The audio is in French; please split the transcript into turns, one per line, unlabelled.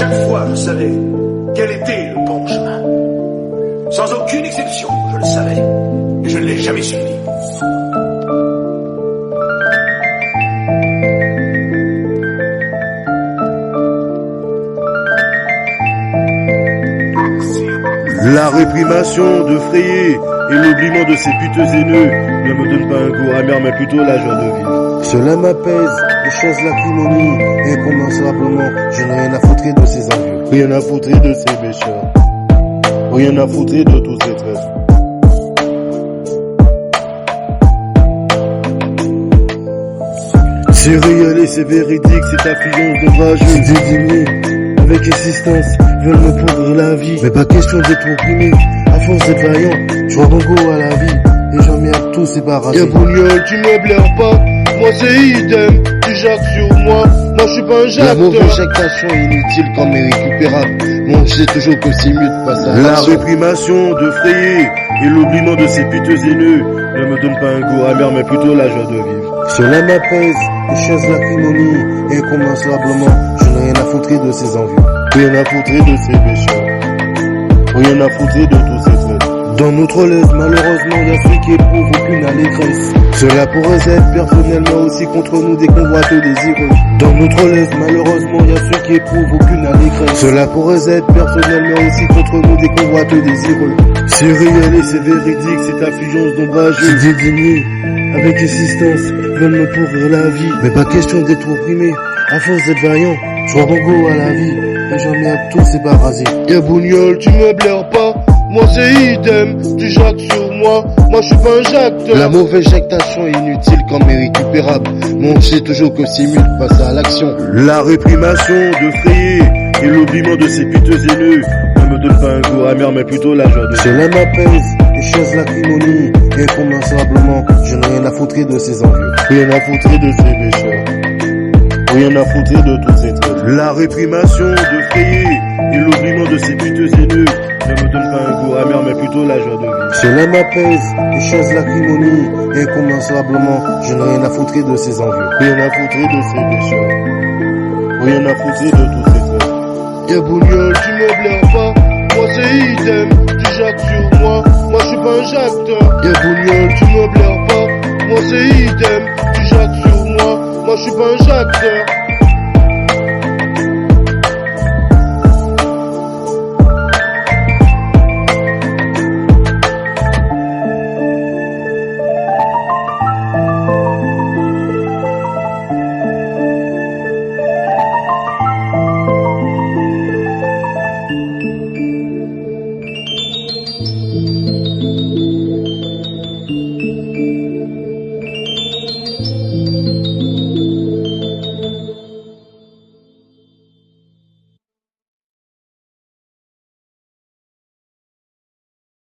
chaque fois, je savais quel était le bon chemin. Sans aucune exception, je le savais. Et je ne l'ai jamais suivi.
La réprimation de frayer et l'oubliement de ces puteux haineux ne me donne pas un goût amer mais plutôt la joie de vivre.
Cela m'apaise, les choses l'acrimonie, incommensurablement, je n'ai rien à foutre de ces envieux.
Rien à foutre de ces méchants, rien à foutre de tous ces traîtres. C'est réel et c'est véridique, c'est affluence d'ombrage,
C'est dédigné, avec insistance, veulent me pourrir la vie. Mais pas question d'être opprimé, à force d'être vaillant, je vois bon goût à la vie, et j'en mets à tous ces barrages.
Y'a Bougnol, tu me blaires pas, moi c'est idem, tu jacques sur moi je suis pas un jacteur.
La mauvaise jactation est inutile comme irrécupérable, mon je sais toujours que c'est mieux de passer à
La
l'action.
réprimation de frayer et l'oubliement de ces puteux haineux ne me donne pas un goût amer mais plutôt la joie de vivre.
Cela m'apaise, les choses l'acrimonie, incommensurablement, je n'ai rien à foutre de ces envieux.
Rien à foutre de ces méchants, rien à foutre de tous ces traîtres.
Dans notre laisse, malheureusement, y a ceux qui éprouvent aucune allégresse. Cela pourrait être personnel, mais aussi contre nous des convoiteux désireux. Dans notre laisse, malheureusement, y a ceux qui éprouvent aucune allégresse. Cela pourrait être personnel, mais aussi contre nous des convoiteux désireux.
C'est réel et c'est véridique, cette affluence d'ombrage.
C'est dédigné, avec insistance, veulent me pourrir la vie. Mais pas question d'être opprimé, à force d'être vaillant, je vois bon goût à la vie, et j'en mets à tous ces barrasés.
Y'a Bougnol, tu me blaires pas, moi c'est idem, tu jacques sur moi je suis pas un jacteur.
La mauvaise jactation est inutile comme irrécupérable, mon je sais toujours que c'est mieux de passer à l'action.
La réprimation de frayer et l'oubliement de ces puteux haineux ne me donne pas un goût amer mais plutôt la joie de vivre.
Cela m'apaise, les choses l'acrimonie, incommensurablement, je n'ai rien à foutre de ces envieux.
Rien à foutre de ces méchants, rien à foutre de tous ces traîtres. La réprimation de frayer et l'oubliement de ces puteux haineux ne me donne pas un goût amer mais plutôt la joie de vivre.
Cela m'apaise, les choses l'acrimonie, incommensurablement, je n'ai rien à foutre de ces envieux.
Rien à foutre de ces méchants, rien à foutre de tous ces traîtres. Y'a Bougnol, tu me blaires pas, moi c'est idem, tu jacques sur moi je suis pas un jacteur. Y'a Bougnol, tu me blaires pas, moi c'est idem, tu jacques sur moi je suis pas un jacteur.